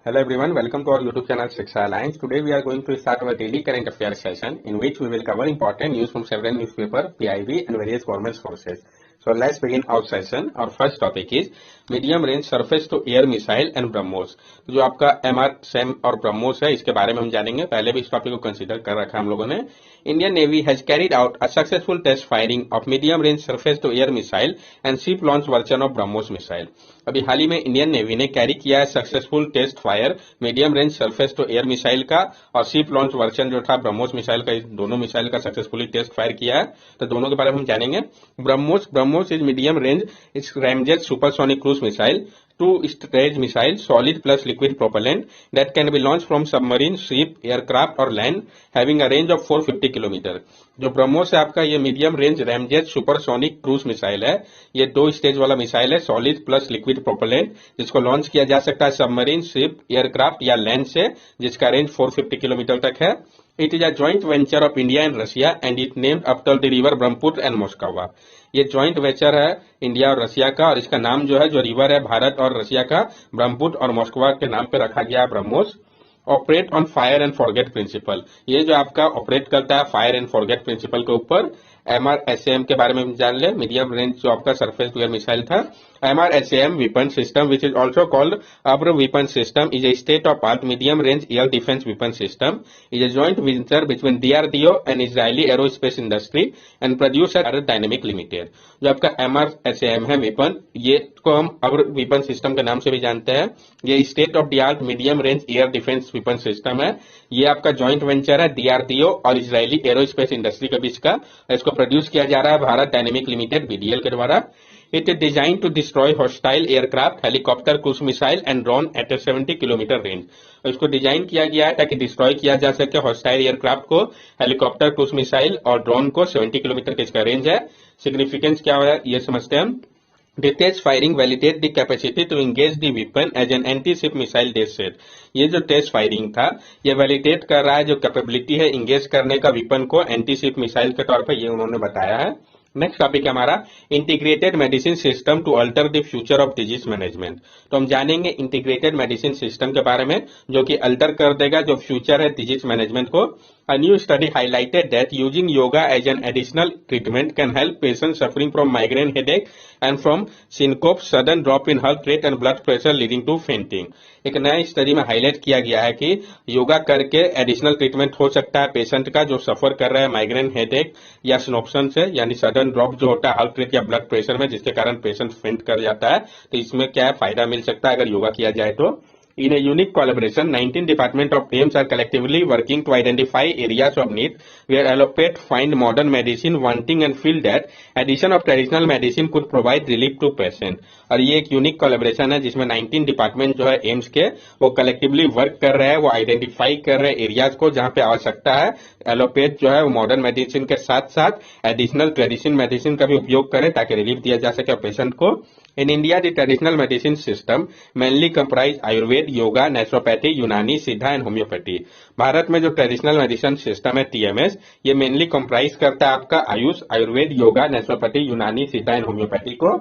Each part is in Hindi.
Hello everyone, welcome to our YouTube channel Shiksha Alliance. Today we are going to start our daily current affairs session in which we will cover important news from several newspaper, PIB and various government sources. So let's begin our session. Our first topic is medium range surface to air missile and BrahMos. तो जो आपका MR SAM और ब्रह्मोस है इसके बारे में हम जानेंगे। पहले भी इस टॉपिक को कंसीडर कर रखा है हम लोगों ने। Indian Navy has carried out a successful test firing of medium range surface to air missile and ship launch version of BrahMos missile. अभी हाल ही में इंडियन नेवी ने कैरी किया है successful test fire medium range surface to air missile का और शिप लॉन्च वर्जन जो था ब्रह्मोस मिसाइल का, दोनों मिसाइल का सक्सेसफुली टेस्ट फायर किया है। तो दोनों के बारे में हम जानेंगे। BrahMos is medium range is ramjet supersonic cruise missile, two-stage missile, solid plus liquid propellant that can be launched from submarine, ship, aircraft or land, having a range of 450 kilometre. जो ब्रह्मोस है आपका ये medium range ramjet supersonic cruise missile है। ये 2 स्टेज वाला मिसाइल है, सॉलिड प्लस लिक्विड प्रोपेलेंट, जिसको लॉन्च किया जा सकता है सबमरीन, शिप, एयरक्राफ्ट या लैंड से, जिसका रेंज 450 किलोमीटर तक है। It is a joint venture of India and Russia and it named after the river Brahmaputra and Moskva. ये ज्वाइंट वेंचर है इंडिया और रशिया का और इसका नाम जो है जो रिवर है भारत और रशिया का ब्रह्मपुत्र और मोस्कवा के नाम पे रखा गया है BrahMos. Operate on fire and forget principle, ये जो आपका ऑपरेट करता है फायर एंड फॉरगेट प्रिंसिपल के ऊपर। MRSAM के बारे में जान ले, मीडियम रेंज जो आपका सरफेस टू एयर मिसाइल था। MRSAM weapon system, which is also called Abra weapon system, is a state-of-art medium-range air defense weapon system. Is a joint venture between DRDO and Israeli Aerospace Industry and produced at Dynamic Limited. जो आपका MRSAM है वेपन, ये को हम अब्र वेपन सिस्टम के नाम से भी जानते हैं। ये state of the art medium range air defence weapon system है। ये आपका जॉइंट वेंचर है DRDO और इजरायली एरोस्पेस इंडस्ट्री के बीच का। इसको प्रोड्यूस किया जा रहा है भारत डायनेमिक लिमिटेड BDL के द्वारा। It is designed to destroy hostile aircraft, helicopter, cruise missile and drone at a 70 kilometre range. इसको डिजाइन किया गया है ताकि डिस्ट्रॉय किया जा सके हॉस्टाइल एयरक्राफ्ट को, हेलीकॉप्टर, क्रूज मिसाइल और ड्रोन को। 70 किलोमीटर का इसका रेंज है। सिग्निफिकेंस क्या है ये समझते हैं हम। Detached firing validate the capacity to engage the weapon as an anti-ship missile test set। ये जो टेस्ट फायरिंग था ये वैलिडेट कर रहा है जो कैपेबिलिटी है इंगेज करने का वेपन को एंटी शिप मिसाइल के तौर पर, ये उन्होंने बताया है। नेक्स्ट टॉपिक है हमारा integrated medicine system to alter the future of disease management. तो हम जानेंगे इंटीग्रेटेड मेडिसिन सिस्टम के बारे में जो कि अल्टर कर देगा जो फ्यूचर है डिजीज मैनेजमेंट को। A new study highlighted that using yoga as an additional treatment can help patients suffering from migraine headache and from syncope, sudden drop in heart rate and blood pressure leading to fainting। एक नई स्टडी में हाईलाइट किया गया है कि योगा करके एडिशनल ट्रीटमेंट हो सकता है पेशेंट का जो सफर कर रहा है माइग्रेन हेडेक या सिनोप्शन से, यानी सडन ड्रॉप जो होता है हार्ट रेट या ब्लड प्रेशर में, जिसके कारण पेशेंट फेंट कर जाता है। तो इसमें क्या फायदा मिल सकता है अगर योगा किया जाए तो। In a unique collaboration, 19 department of AIIMS are collectively working to identify areas of need where allopate find modern medicine wanting and feel that addition of traditional medicine could provide relief to patient। और ये एक यूनिक कोलैबोरेशन है जिसमें 19 डिपार्टमेंट जो है एम्स के वो कलेक्टिवली वर्क कर रहे हैं, वो आइडेंटिफाई कर रहे हैं एरियाज को जहां पे आवश्यकता है एलोपैथ जो है वो मॉडर्न मेडिसिन के साथ साथ एडिशनल ट्रेडिशनल मेडिसिन का भी उपयोग करें ताकि रिलीफ दिया जा सके पेशेंट को। In India the traditional medicine system mainly comprise Ayurveda, yoga, naturopathy, यूनानी, सिद्धा एंड होम्योपैथी। भारत में जो ट्रेडिशनल मेडिसिन सिस्टम है TMS, ये मेनली कंप्राइज करता है आपका आयुष, आयुर्वेद, योगा, नेचुरोपैथी, यूनानी, सिद्धा एंड होम्योपैथी को।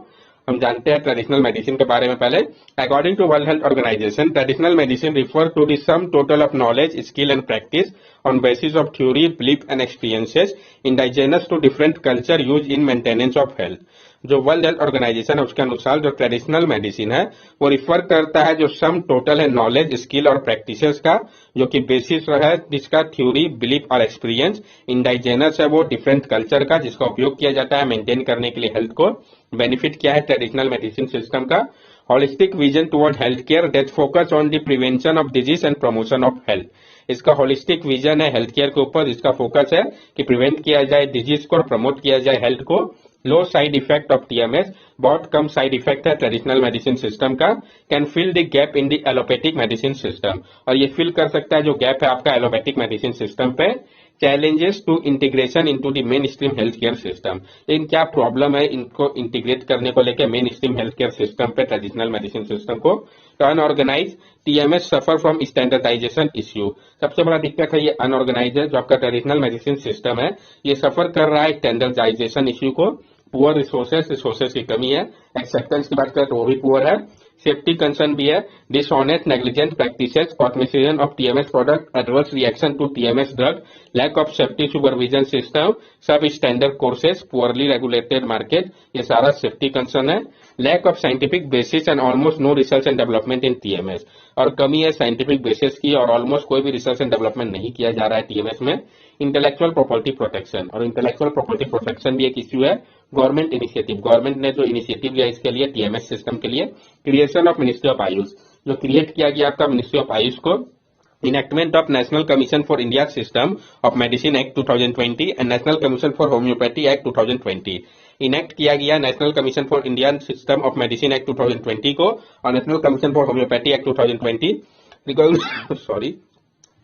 हम जानते हैं ट्रेडिशनल मेडिसिन के बारे में पहले। According to World Health Organization, traditional medicine refer to the sum total of knowledge, skill and practice on basis of theory, belief and experiences indigenous to different culture used in maintenance of health। जो वर्ल्ड हेल्थ ऑर्गेनाइजेशन है उसके अनुसार जो ट्रेडिशनल मेडिसिन है वो रिफर करता है जो सम टोटल है नॉलेज, स्किल और प्रैक्टिसेस का, जो कि बेसिस है जिसका थ्योरी, बिलीफ और एक्सपीरियंस, इंडाइजेनस है वो डिफरेंट कल्चर का जिसका उपयोग किया जाता है मेंटेन करने के लिए हेल्थ को। बेनिफिट क्या है ट्रेडिशनल मेडिसिन सिस्टम का? Holistic vision toward health care that focus on the prevention of disease and promotion of health. इसका होलिस्टिक विजन है हेल्थ केयर के ऊपर जिसका फोकस है कि प्रिवेंट किया जाए डिजीज को और प्रमोट किया जाए हेल्थ को। Low side effect of TMS, बहुत कम साइड इफेक्ट है ट्रेडिशनल मेडिसिन सिस्टम का। Can fill the gap in the allopathic medicine system, और ये फिल कर सकता है जो गैप है आपका एलोपैथिक मेडिसिन सिस्टम पे। Challenges to integration into the mainstream health care system, लेकिन क्या प्रॉब्लम है इनको इंटीग्रेट करने को लेकर mainstream health care system पे ट्रेडिशनल मेडिसिन सिस्टम को। Unorganise TMS suffer from standardisation issue, सबसे बड़ा दिक्कत है ये अनऑर्गेनाइज है जो आपका ट्रेडिशनल मेडिसिन सिस्टम है, ये सफर कर रहा है स्टैंडर्डाइजेशन इश्यू को। पुअर रिसोर्सेस की कमी है। एक्सेप्टेंस की बात करें तो वो भी पुअर है। सेफ्टी कंसर्न भी है, dishonest negligent practices, automation of TMS product, adverse reaction to TMS drug, lack of safety supervision system, substandard courses, poorly regulated market, ये सारा सेफ्टी कंसर्न है। Lack of scientific basis and almost no research and development in TMS, और कमी है साइंटिफिक बेसिस की और ऑलमोस्ट कोई भी रिसर्च एंड डेवलपमेंट नहीं किया जा रहा है टीएमएस में। इंटेलेक्चुअल प्रॉपर्टी प्रोटेक्शन, और इंटेलेक्चुअल प्रॉपर्टी प्रोटेक्शन भी एक इश्यू है। गवर्नमेंट इनिशिएटिव, गवर्नमेंट ने जो इनिशिएटिव लिया इसके लिए टीएमएस सिस्टम के लिए, creation of ministry of Ayush, जो क्रिएट किया गया आपका मिनिस्ट्री ऑफ आयुष को, enactment of National Commission for India's System of Medicine Act 2020 and National Commission for Homeopathy Act 2020। Enact किया गया National Commission for Indian System of Medicine Act 2020 को और National Commission for Homeopathy Act 2020। Sorry,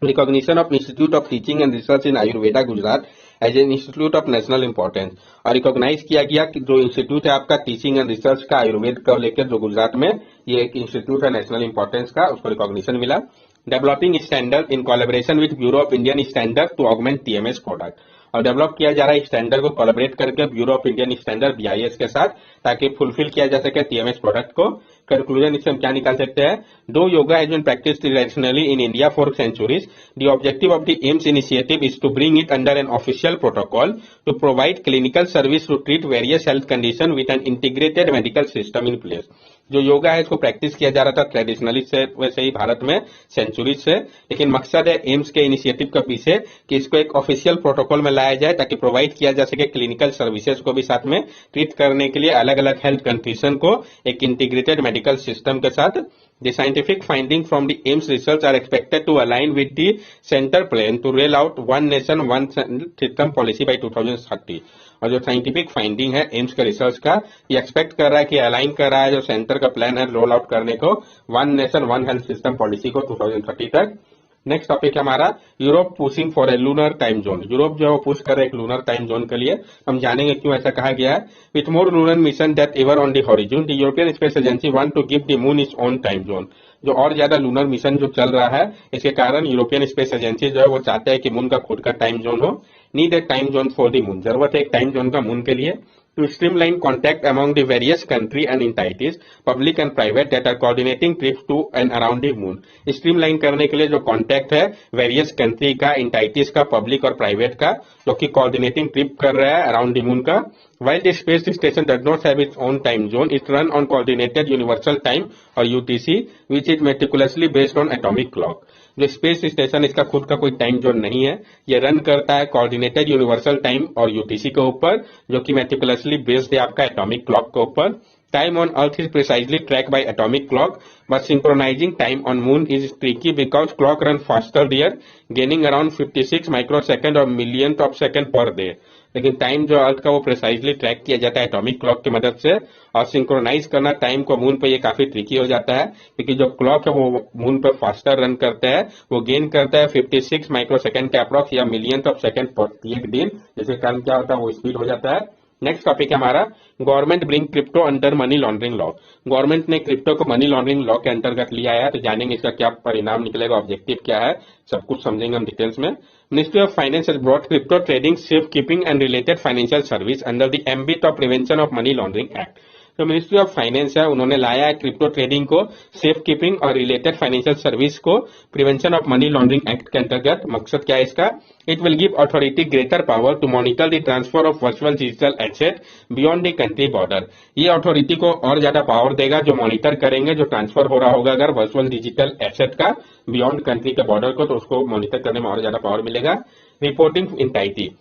recognition of Institute of Teaching and Research in Ayurveda Gujarat as an institute of national importance, और रिकॉग्नाइज किया गया कि जो इंस्टीट्यूट है आपका टीचिंग एंड रिसर्च का आयुर्वेद को लेकर जो गुजरात में ये एक इंस्टीट्यूट है नेशनल इंपॉर्टेंस का, उसको रिकॉग्निशन मिला। Developing standard in collaboration with bureau of Indian standard to augment TMS product, और डेवलप किया जा रहा है स्टैंडर्ड को कोलैबोरेट करके bureau of Indian standard BIS के साथ, ताकि फुलफिल किया जा सके टीएमएस प्रोडक्ट को। कंक्लूजन इससे हम क्या निकाल सकते हैं? Though yoga has been practised traditionally in India for centuries, the objective of the AIIMS initiative is to bring it under an official protocol to provide clinical service to treat various health condition with an integrated medical system in place. जो योगा है इसको प्रैक्टिस किया जा रहा था ट्रेडिशनली से वैसे ही भारत में सेंचुरीज से, लेकिन मकसद है एम्स के इनिशिएटिव के पीछे कि इसको एक ऑफिशियल प्रोटोकॉल में लाया जाए ताकि प्रोवाइड किया जा सके क्लिनिकल सर्विसेज को भी साथ में ट्रीट करने के लिए अलग अलग हेल्थ कंडीशन को एक इंटीग्रेटेड मेडिकल सिस्टम के साथ। The scientific findings from the AIMS research are expected to align with the center plan to roll out one nation one system policy by 2030। और जो साइंटिफिक फाइंडिंग है एम्स के रिसर्च का, ये एक्सपेक्ट कर रहा है कि अलाइन कर रहा है जो सेंटर का प्लान है रोल आउट करने को one nation one health system policy को 2030 तक। नेक्स्ट टॉपिक है हमारा Europe pushing for a lunar time zone. Europe जो है वो पुश कर रहा है एक लूनर टाइम जोन के लिए, हम जानेंगे क्यों ऐसा कहा गया है। With more lunar mission that ever on the horizon, the European space agency want to give the moon its own time zone. जो और ज्यादा लूनर मिशन जो चल रहा है इसके कारण यूरोपियन स्पेस एजेंसी जो है वो चाहते हैं कि मून का खुद का टाइम जोन हो। Need a time zone for the moon, जरूरत है एक टाइम जोन का मून के लिए। To streamline contact among the various country and entities, public and private, that are coordinating trips to and around the moon। streamline करने के लिए जो contact है various country का, entities का, public और private का, जो कि coordinating trip कर रहा है around the moon का। While the space station does not have its own time zone, it runs on coordinated universal time or UTC, which is meticulously based on atomic clock। जो स्पेस स्टेशन इसका खुद का कोई टाइम जोन नहीं है, ये रन करता है कोऑर्डिनेटेड यूनिवर्सल टाइम और यूटीसी के ऊपर, जो कि मेटिकुलसली बेस्ड है आपका एटॉमिक क्लॉक के ऊपर। Time on earth is precisely track by atomic clock, but synchronising time on moon is tricky because clock run faster there, gaining around 56 microsecond और million of second per day. लेकिन टाइम जो अर्थ का वो प्रिसाइजली ट्रैक किया जाता है एटॉमिक क्लॉक की मदद से, और सिंक्रोनाइज करना टाइम को मून पे ये काफी ट्रिकी हो जाता है, क्योंकि जो क्लॉक है वो मून पे फास्टर रन करता है, वो गेन करता है 56 माइक्रोसेकंड के अप्रॉक्स या मिलियन ऑफ सेकंड प्रत्येक दिन, जिसके कारण क्या होता है वो स्पीड हो जाता है। नेक्स्ट टॉपिक है हमारा government bring crypto under money laundering law. Government ने क्रिप्टो को मनी लॉन्ड्रिंग लॉ के अंतर्गत लिया है, तो जानेंगे इसका क्या परिणाम निकलेगा, ऑब्जेक्टिव क्या है, सब कुछ समझेंगे हम डिटेल्स में। Ministry of Finance has brought crypto trading, safekeeping and related financial service under the ambit of Prevention of Money Laundering Act। जो मिनिस्ट्री ऑफ फाइनेंस है उन्होंने लाया है क्रिप्टो ट्रेडिंग को, सेफ कीपिंग और रिलेटेड फाइनेंशियल सर्विस को prevention of money laundering act के अंतर्गत। मकसद क्या है इसका? It will give authority greater power to monitor the transfer of virtual digital asset beyond the country border. ये अथॉरिटी को और ज्यादा पावर देगा जो मॉनिटर करेंगे जो ट्रांसफर हो रहा होगा अगर वर्चुअल डिजिटल एसेट का बियॉन्ड कंट्री के बॉर्डर को, तो उसको मॉनिटर करने में और ज्यादा पावर मिलेगा। Reporting entity,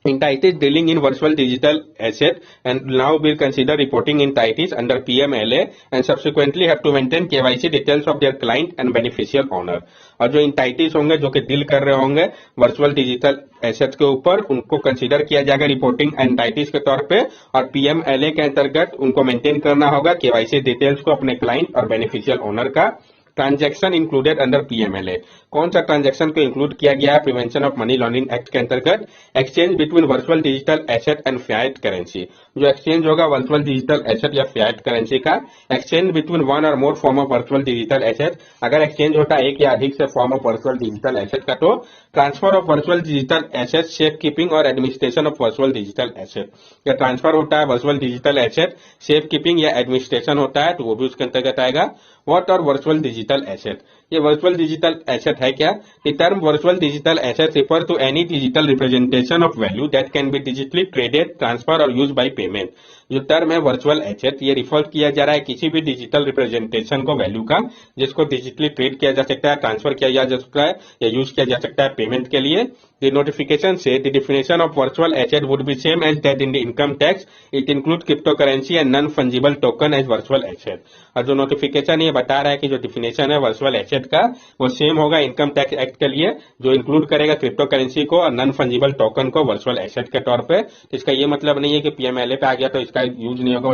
entities dealing in virtual digital asset and now will consider reporting entities under PMLA and subsequently have to maintain KYC details of their client and beneficial owner। और जो entities होंगे जो कि डील कर रहे होंगे वर्चुअल डिजिटल एसेट्स के ऊपर, उनको कंसीडर किया जाएगा रिपोर्टिंग एंटाइटीज के तौर पे, और PMLA के अंतर्गत उनको मेंटेन करना होगा KYC डिटेल्स को अपने क्लाइंट और बेनिफिशियल ओनर का। Transaction included under PMLA. कौन सा ट्रांजैक्शन को इंक्लूड किया गया है prevention of money laundering act के अंतर्गत? Exchange between virtual digital asset and fiat currency. जो एक्सचेंज होगा वर्चुअल डिजिटल एसेट या फिएट करेंसी का, एक्सचेंज बिटवीन वन और more form of virtual digital asset. अगर एक्सचेंज होता है एक या अधिक से form of virtual digital asset का, तो transfer of virtual digital asset, safe keeping और administration of virtual digital asset. या ट्रांसफर होता है virtual digital asset, safe keeping या एडमिनिस्ट्रेशन होता है तो वो भी उसके अंतर्गत आएगा। व्हाट और वर्चुअल डिजिटल एसेट, ये वर्चुअल डिजिटल एसेट है क्या? The term virtual digital asset refer to any digital representation of value that can be digitally traded, transfer और यूज बाय पेमेंट। जो टर्म है वर्चुअल एसेट, ये रिफर किया जा रहा है किसी भी डिजिटल रिप्रेजेंटेशन को वैल्यू का, जिसको डिजिटली ट्रेड किया जा सकता है, ट्रांसफर किया जा सकता है या यूज किया जा सकता है पेमेंट के लिए। The notification say the definition of virtual asset would be same as that in the income tax. It includes cryptocurrency and non-fungible token as virtual asset. और जो नोटिफिकेशन ये बता रहा है कि जो डिफिनेशन है वर्चुअल एसेट का वो सेम होगा इनकम टैक्स एक्ट के लिए, जो इंक्लूड करेगा क्रिप्टो करेंसी को और नॉन फंजिबल टोकन को वर्चुअल एसेट के तौर पे। तो इसका ये मतलब नहीं है कि पीएमएलए पे आ गया तो इसका यूज नहीं होगा,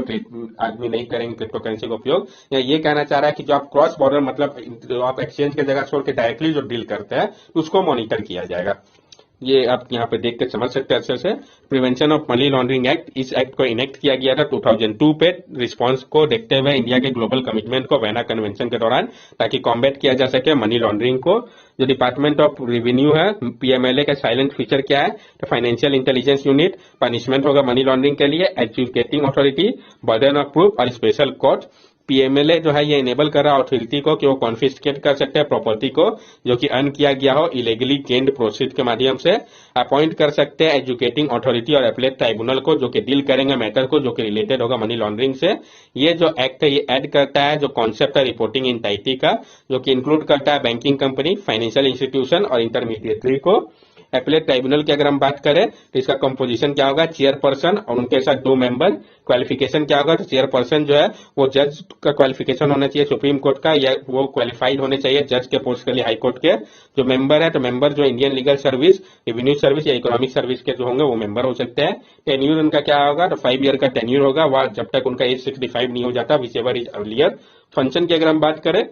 आदमी नहीं करेंगे क्रिप्टो करेंसी का उपयोग। या ये कहना चाह रहा है कि जो आप क्रॉस बॉर्डर मतलब जो आप एक्सचेंज की जगह छोड़ के डायरेक्टली जो डील करते हैं उसको मॉनिटर किया जाएगा। ये आप यहाँ पे देख के समझ सकते हैं अच्छे से। Prevention of money laundering act, इस एक्ट को इनेक्ट किया गया था 2002 पे, रिस्पांस को देखते हुए इंडिया के ग्लोबल कमिटमेंट को वेना कन्वेंशन के दौरान, ताकि कॉम्बैट किया जा सके मनी लॉन्ड्रिंग को। जो डिपार्टमेंट ऑफ रेवेन्यू है पीएमएलए का साइलेंट फीचर क्या है? तो फाइनेंशियल इंटेलिजेंस यूनिट, पनिशमेंट होगा मनी लॉन्ड्रिंग के लिए, educating authority, burden of proof और स्पेशल कोर्ट। पीएमएलए जो है ये इनेबल कर रहा है अथॉरिटी को कि वो कॉन्फिस्केट कर सकते हैं प्रॉपर्टी को जो कि अर्न किया गया हो इलीगली गेन्ड प्रोसीड के माध्यम से। अपॉइंट कर सकते हैं एजुकेटिंग अथॉरिटी और एपलेट ट्राइब्यूनल को जो कि डील करेंगे मैटर को जो कि रिलेटेड होगा मनी लॉन्ड्रिंग से। ये जो एक्ट है ये ऐड करता है जो कॉन्सेप्ट है रिपोर्टिंग इंटाइटी का, जो कि इंक्लूड करता है बैंकिंग कंपनी, फाइनेंशियल इंस्टीट्यूशन और इंटरमीडिएटरी को। एपलेट ट्राइब्यूनल की अगर हम बात करें तो इसका कंपोजिशन क्या होगा? चेयरपर्सन और उनके साथ 2 मेंबर। क्वालिफिकेशन क्या होगा? तो चेयरपर्सन जो है वो जज का क्वालिफिकेशन होना चाहिए सुप्रीम कोर्ट का, या वो क्वालिफाइड होने चाहिए जज के पोस्ट के लिए हाई कोर्ट के। जो मेंबर है तो मेंबर जो Indian legal service, revenue service या इकोनॉमिक सर्विस के जो होंगे वो मेंबर हो सकते हैं। टेन्यूर उनका क्या होगा? तो 5 ईयर का टेन्यूर होगा, वह जब तक उनका एज 65 नहीं हो जाता, which ever is earlier. Function की अगर हम बात करें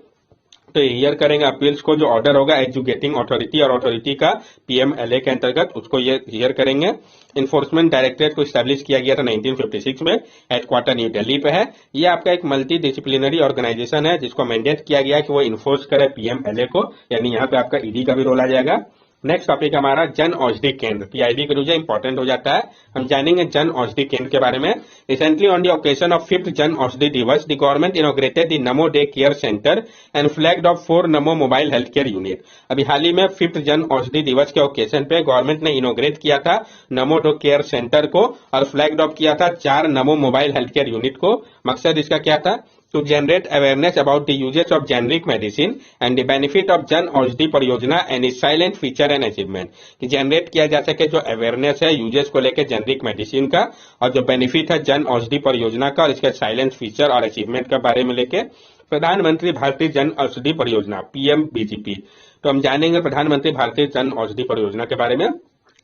तो हियर करेंगे अपील्स को, जो ऑर्डर होगा एजुकेटिंग अथॉरिटी और अथॉरिटी का पीएमएलए के अंतर्गत उसको ये हियर करेंगे। इन्फोर्समेंट डायरेक्टरेट को स्टैब्लिश किया गया था 1956 में, हेडक्वार्टर न्यू दिल्ली पे है। ये आपका एक मल्टी डिसिप्लिनरी ऑर्गेनाइजेशन है जिसको मैंडेट किया गया है कि वो इन्फोर्स करे पीएमएलए को, यानी यहाँ पे आपका ईडी का भी रोल आ जाएगा। नेक्स्ट टॉपिक हमारा जन औषधि केंद्र, पीआईबी के रूप इंपॉर्टेंट हो जाता है। हम जानेंगे जन औषधि केंद्र के बारे में। Recently on the occasion of 5th Jan Aushadhi दिवस the government inaugurated the NaMo day care centre and flagged of 4 NaMo mobile health care unit. अभी हाल ही में 5th जन औषधि दिवस के ओकेजन पे गवर्नमेंट ने इनॉग्रेट किया था नमो डे केयर सेंटर को और फ्लैग्ड ऑफ किया था 4 नमो मोबाइल हेल्थ केयर यूनिट को। मकसद इसका क्या था? to generate awareness about the usage of generic medicine and the benefit of Jan Aushadhi परियोजना and its silent feature and achievement, कि जनरेट किया जा सके जो अवेयरनेस है यूजेस को लेकर जेनरिक मेडिसिन का और जो बेनिफिट है जन औषधि परियोजना का और इसके साइलेंट फीचर और अचीवमेंट के बारे में लेके। प्रधानमंत्री भारतीय जन औषधि परियोजना पीएमबीजीपी, तो हम जानेंगे प्रधानमंत्री भारतीय जन औषधि परियोजना के बारे में।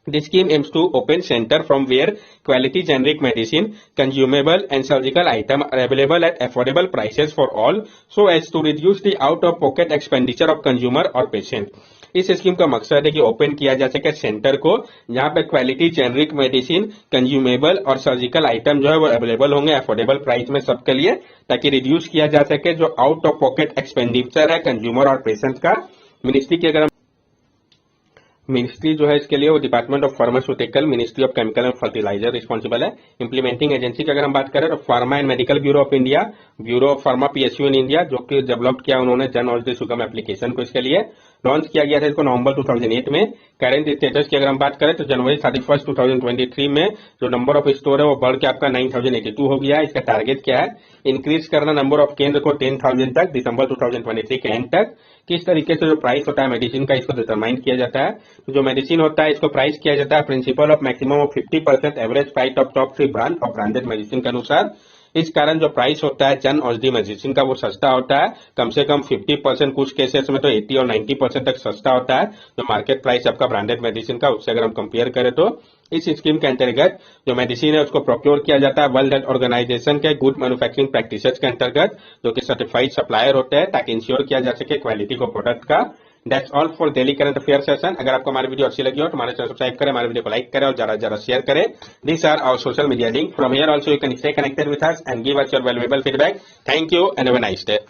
The scheme aims to open center from where quality generic medicine, consumable and surgical item are available at affordable prices for all, so as to reduce the out-of-pocket expenditure of consumer or patient. इस स्कीम का मकसद है कि ओपन किया जा सके सेंटर को जहां पे क्वालिटी जेनरिक मेडिसिन, कंज्यूमेबल और सर्जिकल आइटम जो है वो अवेलेबल होंगे अफोर्डेबल प्राइस में सबके लिए, ताकि रिड्यूस किया जा सके जो आउट ऑफ पॉकेट एक्सपेंडिचर है कंज्यूमर और पेशेंट का। मिनिस्ट्री की अगर मिनिस्ट्री जो है इसके लिए वो department of pharmaceutical, ministry of chemical and fertiliser responsible है। इंप्लीमेंटिंग एजेंसी की अगर हम बात करें तो pharma and medical bureau of India, bureau of pharma PSU in India, जो कि डेवलप किया उन्होंने जन औषधि सुगम एप्लीकेशन को, इसके लिए लॉन्च किया गया था इसको नवंबर 2008 में। करेंट स्टेटस की अगर हम बात करें तो जनवरी 31, 2023 में जो नंबर ऑफ स्टोर है वो बढ़ के आपका 9082 हो गया है। इसका टारगेट क्या है? इंक्रीज करना नंबर ऑफ केंद्र को 10,000 तक दिसंबर 2023 के एंड तक। किस तरीके से जो प्राइस होता है मेडिसिन का इसको डिटरमाइन किया जाता है? तो जो मेडिसिन होता है इसको प्राइस किया जाता है principle of maximum of 50% average price of top 3 brand और ब्रांडेड मेडिसिन के अनुसार। इस कारण जो प्राइस होता है जन औषधि मेडिसिन का वो सस्ता होता है, कम से कम 50%, कुछ केसेस में तो 80 और 90% तक सस्ता होता है जो मार्केट प्राइस आपका ब्रांडेड मेडिसिन का, उससे अगर हम कंपेयर करें तो। इस स्कीम के अंतर्गत जो मेडिसिन है उसको प्रोक्योर किया जाता है वर्ल्ड हेल्थ ऑर्गेनाइजेशन के गुड मैन्युफैक्चरिंग प्रैक्टिसेस के अंतर्गत, जो कि सर्टिफाइड सप्लायर होते हैं, ताकि इंश्योर किया जा सके क्वालिटी को प्रोडक्ट का। That's all for daily current affair session. अगर आपको हमारी वीडियो अच्छी लगी हो तो हमारे चैनल सब्सक्राइब करें, हमारे वीडियो को लाइक करें और ज्यादा से ज्यादा शेयर करें। These are our social media link. From here also you can stay connected with us and give us your valuable feedback. Thank you and have a nice day.